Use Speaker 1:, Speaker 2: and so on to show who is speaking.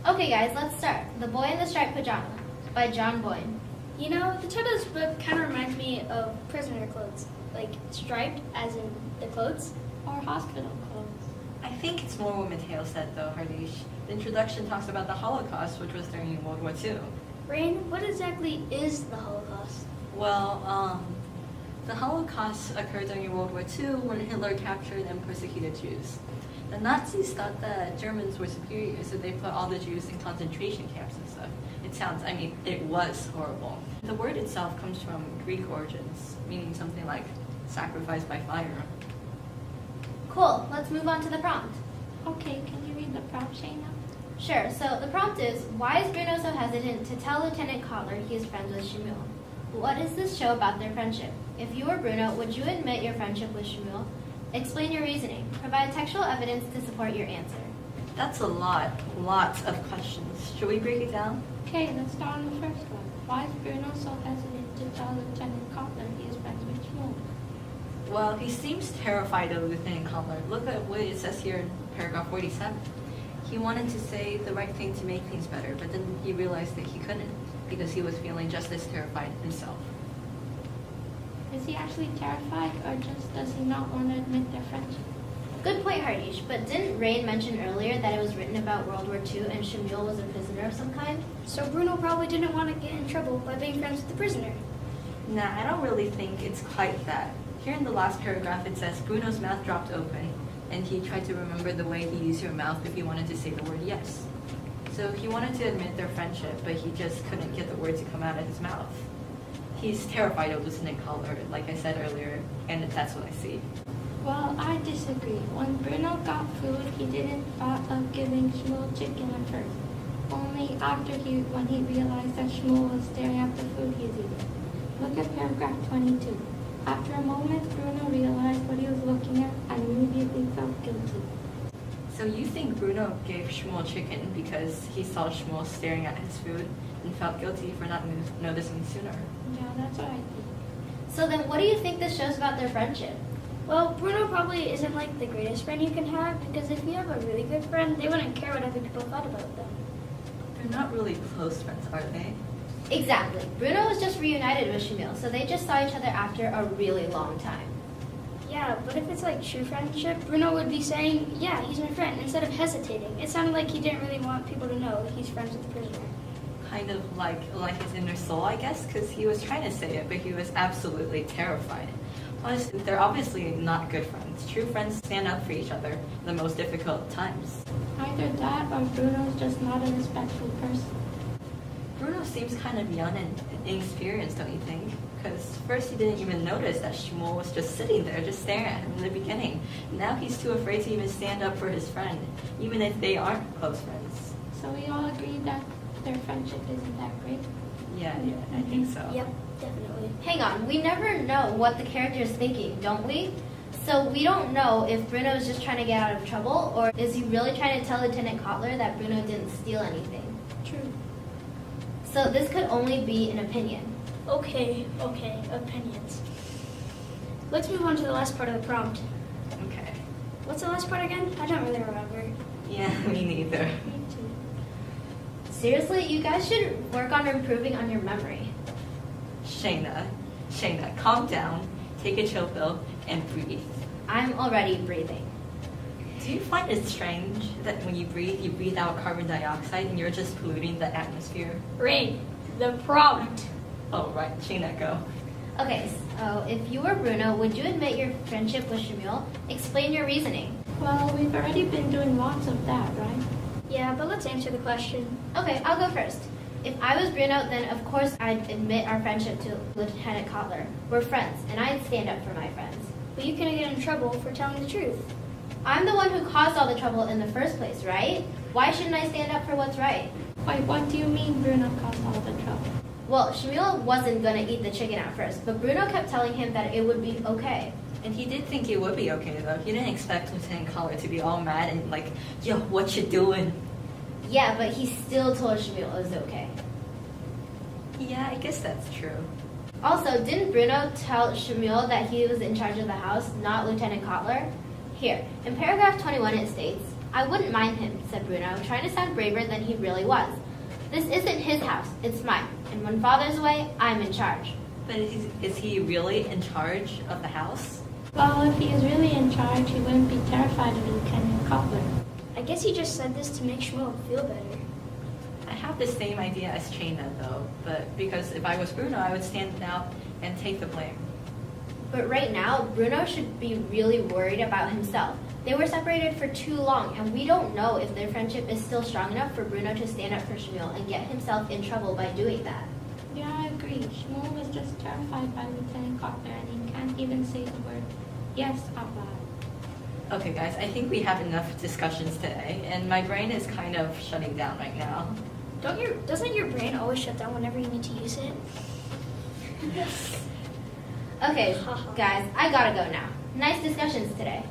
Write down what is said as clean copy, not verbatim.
Speaker 1: Okay guys, let's start. The Boy in the Striped Pajama by John Boyne.
Speaker 2: You know, the title of this book kind of reminds me of prisoner clothes. Like striped as in the clothes, or hospital clothes.
Speaker 3: I think it's more what Mateo said though, Hardish. The introduction talks about the Holocaust, which was during World War II.
Speaker 2: Rain, what exactly is the Holocaust?
Speaker 3: Well, the Holocaust occurred during World War II when Hitler captured and persecuted Jews. The Nazis thought that Germans were superior, so they put all the Jews in concentration camps and stuff. It was horrible. The word itself comes from Greek origins, meaning something like sacrifice by fire.
Speaker 1: Cool, let's move on to the prompt.
Speaker 2: Okay, can you read the prompt, Shaina?
Speaker 1: Sure, so the prompt is, why is Bruno so hesitant to tell Lieutenant Kotler he is friends with Shmuel? What does this show about their friendship? If you were Bruno, would you admit your friendship with Shmuel? Explain your reasoning. Provide textual evidence to support your answer.
Speaker 3: That's a lots of questions. Should we break it down?
Speaker 4: Okay, let's start on the first one. Why is Bruno so hesitant to tell Lieutenant Kotler he is friends with Shmuel?
Speaker 3: Well, he seems terrified of Lieutenant Kotler. Look at what it says here in paragraph 47. He wanted to say the right thing to make things better, but then he realized that he couldn't because he was feeling just as terrified himself.
Speaker 4: Is he actually terrified, or just does he not want to admit their friendship?
Speaker 1: Good point, Hardish, but didn't Rain mention earlier that it was written about World War II and Shmuel was a prisoner of some kind?
Speaker 2: So Bruno probably didn't want to get in trouble by being friends with the prisoner.
Speaker 3: Nah, I don't really think it's quite that. Here in the last paragraph it says Bruno's mouth dropped open and he tried to remember the way he used your mouth if he wanted to say the word yes. So he wanted to admit their friendship, but he just couldn't get the word to come out of his mouth. He's terrified of Lieutenant Kotler, like I said earlier, and that's what I see.
Speaker 4: Well, I disagree. When Bruno got food, he didn't thought of giving Shmuel chicken at first. Only after when he realized that Shmuel was staring at the food he's eating. Look at paragraph 22. After a moment, Bruno realized what he was looking at and immediately felt guilty.
Speaker 3: So you think Bruno gave Shmuel chicken because he saw Shmuel staring at his food and felt guilty for not noticing sooner?
Speaker 4: Yeah, that's what I think.
Speaker 1: So then what do you think this shows about their friendship?
Speaker 2: Well, Bruno probably isn't like the greatest friend you can have, because if you have a really good friend, they wouldn't care what other people thought about them.
Speaker 3: They're not really close friends, are they?
Speaker 1: Exactly. Bruno was just reunited with Shmuel, so they just saw each other after a really long time.
Speaker 2: Yeah, but if it's like true friendship, Bruno would be saying, yeah, he's my friend, instead of hesitating. It sounded like he didn't really want people to know he's friends with the prisoner.
Speaker 3: Kind of like his inner soul, I guess, because he was trying to say it, but he was absolutely terrified. Plus, they're obviously not good friends. True friends stand up for each other in the most difficult times.
Speaker 4: Either that, or Bruno's just not a respectful person.
Speaker 3: Bruno seems kind of young and inexperienced, don't you think? Because first he didn't even notice that Shmuel was just sitting there, just staring at him in the beginning. Now he's too afraid to even stand up for his friend, even if they aren't close friends.
Speaker 4: So we all agree that their friendship isn't that great?
Speaker 3: Yeah, I think so.
Speaker 2: Yep, definitely.
Speaker 1: Hang on, we never know what the character is thinking, don't we? So we don't know if Bruno is just trying to get out of trouble, or is he really trying to tell Lieutenant Kotler that Bruno didn't steal anything?
Speaker 4: True.
Speaker 1: So this could only be an opinion.
Speaker 2: Okay, opinions. Let's move on to the last part of the prompt.
Speaker 3: Okay.
Speaker 2: What's the last part again? I don't really remember.
Speaker 3: Yeah, me neither.
Speaker 4: Me too.
Speaker 1: Seriously, you guys should work on improving on your memory.
Speaker 3: Shaina, calm down, take a chill pill, and breathe.
Speaker 1: I'm already breathing.
Speaker 3: Do you find it strange that when you breathe out carbon dioxide and you're just polluting the atmosphere?
Speaker 2: Rain, the prompt.
Speaker 3: Oh, right, Shaina, go.
Speaker 1: Okay, so if you were Bruno, would you admit your friendship with Shmuel? Explain your reasoning.
Speaker 4: Well, we've already been doing lots of that, right?
Speaker 2: Yeah, but let's answer the question.
Speaker 1: Okay, I'll go first. If I was Bruno, then of course I'd admit our friendship to Lieutenant Kotler. We're friends, and I'd stand up for my friends.
Speaker 2: But you couldn't get in trouble for telling the truth.
Speaker 1: I'm the one who caused all the trouble in the first place, right? Why shouldn't I stand up for what's right?
Speaker 4: Wait, what do you mean Bruno caused all the trouble?
Speaker 1: Well, Shmuel wasn't going to eat the chicken at first, but Bruno kept telling him that it would be okay.
Speaker 3: And he did think it would be okay, though. He didn't expect Lieutenant Kotler to be all mad and like, yo, what you doing?
Speaker 1: Yeah, but he still told Shmuel it was okay.
Speaker 3: Yeah, I guess that's true.
Speaker 1: Also, didn't Bruno tell Shmuel that he was in charge of the house, not Lieutenant Kotler? Here, in paragraph 21 it states, I wouldn't mind him, said Bruno, trying to sound braver than he really was. This isn't his house, it's mine, and when Father's away, I'm in charge.
Speaker 3: But is he really in charge of the house?
Speaker 4: Well, if he is really in charge, he wouldn't be terrified of Lieutenant Cutler.
Speaker 2: I guess he just said this to make Shmuel feel better.
Speaker 3: I have the same idea as Shaina, though, but because if I was Bruno, I would stand out and take the blame.
Speaker 1: But right now, Bruno should be really worried about himself. They were separated for too long, and we don't know if their friendship is still strong enough for Bruno to stand up for Shmuel and get himself in trouble by doing that.
Speaker 4: Yeah, I agree. Shmuel was just terrified by Lieutenant Cutler, and he can't even say the word yes out loud.
Speaker 3: Okay, guys, I think we have enough discussions today, and my brain is kind of shutting down right now.
Speaker 2: Doesn't your brain always shut down whenever you need to use it?
Speaker 1: Okay, guys, I gotta go now. Nice discussions today.